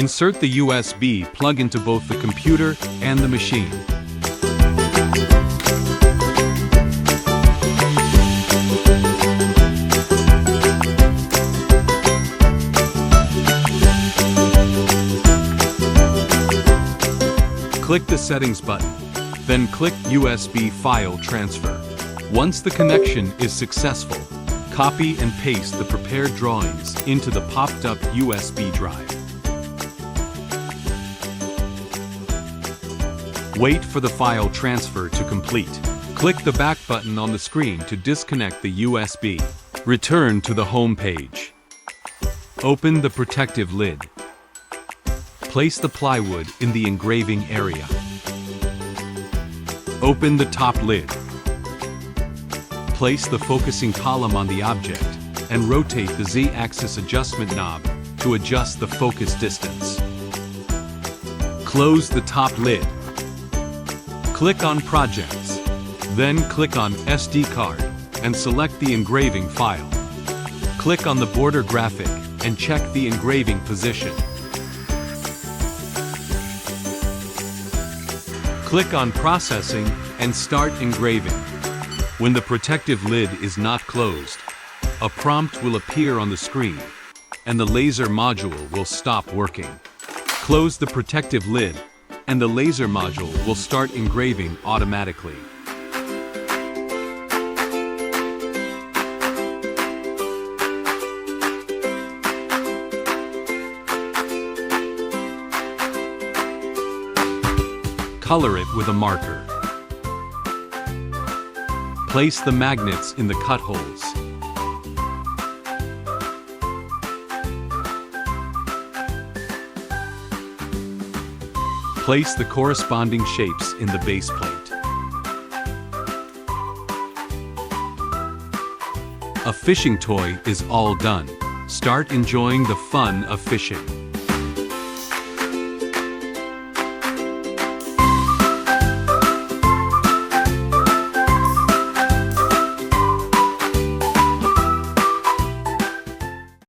Insert the USB plug into both the computer and the machine. Click the Settings button, then click USB File Transfer. Once the connection is successful, copy and paste the prepared drawings into the popped-up USB drive. Wait for the file transfer to complete. Click the back button on the screen to disconnect the USB. Return to the home page. Open the protective lid. Place the plywood in the engraving area. Open the top lid. Place the focusing column on the object and rotate the Z-axis adjustment knob to adjust the focus distance. Close the top lid. Click on Projects. Then click on SD card and select the engraving file. Click on the border graphic and check the engraving position. Click on Processing and start engraving. When the protective lid is not closed, a prompt will appear on the screen, and the laser module will stop working. Close the protective lid, and the laser module will start engraving automatically. Color it with a marker. Place the magnets in the cut holes. Place the corresponding shapes in the base plate. A fishing toy is all done. Start enjoying the fun of fishing.